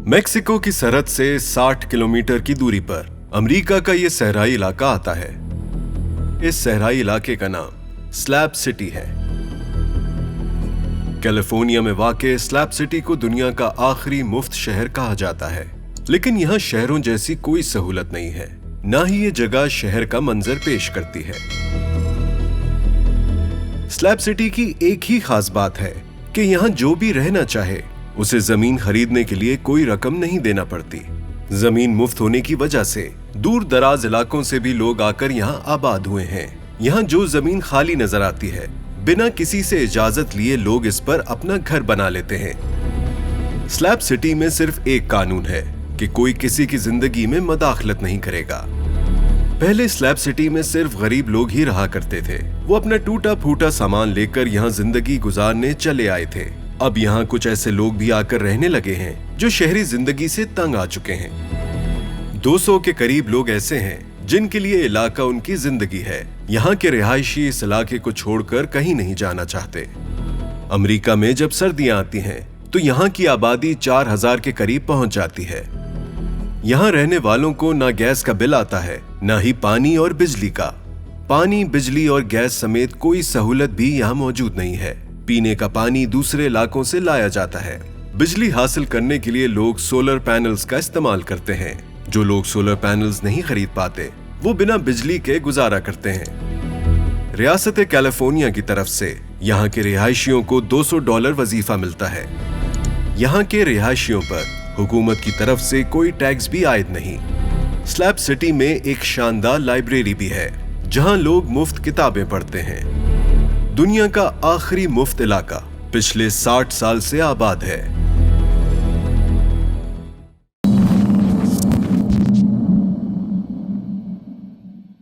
Mexico की सरहद से 60 किलोमीटर की दूरी पर अमेरिका का ये सहराई इलाका आता है। इस सहराई इलाके का नाम स्लैब सिटी है। कैलिफोर्निया में वाक़ स्लैब सिटी को दुनिया का आखिरी मुफ्त शहर कहा जाता है, लेकिन यहाँ शहरों जैसी कोई सहूलत नहीं है, ना ही ये जगह शहर का मंजर पेश करती है। स्लैब सिटी की एक ही खास बात है कि यहाँ जो भी रहना चाहे उसे जमीन खरीदने के लिए कोई रकम नहीं देना पड़ती। जमीन मुफ्त होने की वजह से दूर दराज इलाकों से भी लोग आकर यहाँ आबाद हुए हैं। यहाँ जो जमीन खाली नजर आती है, बिना किसी से इजाजत लिए लोग इस पर अपना घर बना लेते हैं। स्लैब सिटी में सिर्फ एक कानून है कि कोई किसी की जिंदगी में मदाखलत नहीं करेगा। पहले स्लैब सिटी में सिर्फ गरीब लोग ही रहा करते थे। वो अपना टूटा फूटा सामान लेकर यहाँ जिंदगी गुजारने चले आए थे। अब यहाँ कुछ ऐसे लोग भी आकर रहने लगे हैं जो शहरी जिंदगी से तंग आ चुके हैं। 200 के करीब लोग ऐसे हैं जिनके लिए इलाका उनकी जिंदगी है। यहाँ के रिहायशी इस इलाके को छोड़कर कहीं नहीं जाना चाहते। अमेरिका में जब सर्दियां आती हैं तो यहाँ की आबादी 4000 के करीब पहुंच जाती है। यहाँ रहने वालों को ना गैस का बिल आता है, ना ही पानी और बिजली का। पानी, बिजली और गैस समेत कोई सहूलत भी यहाँ मौजूद नहीं है। पीने का पानी दूसरे इलाकों से लाया जाता है। बिजली हासिल करने के लिए लोग सोलर पैनल्स का इस्तेमाल करते हैं। जो लोग सोलर पैनल्स नहीं खरीद पाते वो बिना बिजली के गुजारा करते हैं। रियासत कैलिफोर्निया की तरफ से यहाँ के रिहायशियों को $200 वजीफा मिलता है। यहाँ के रिहायशियों पर हुकूमत की तरफ से कोई टैक्स भी आयद नहीं। स्लैब सिटी में एक शानदार लाइब्रेरी भी है जहाँ लोग मुफ्त किताबें पढ़ते हैं। दुनिया का आखिरी मुफ्त इलाका पिछले 60 साल से आबाद है।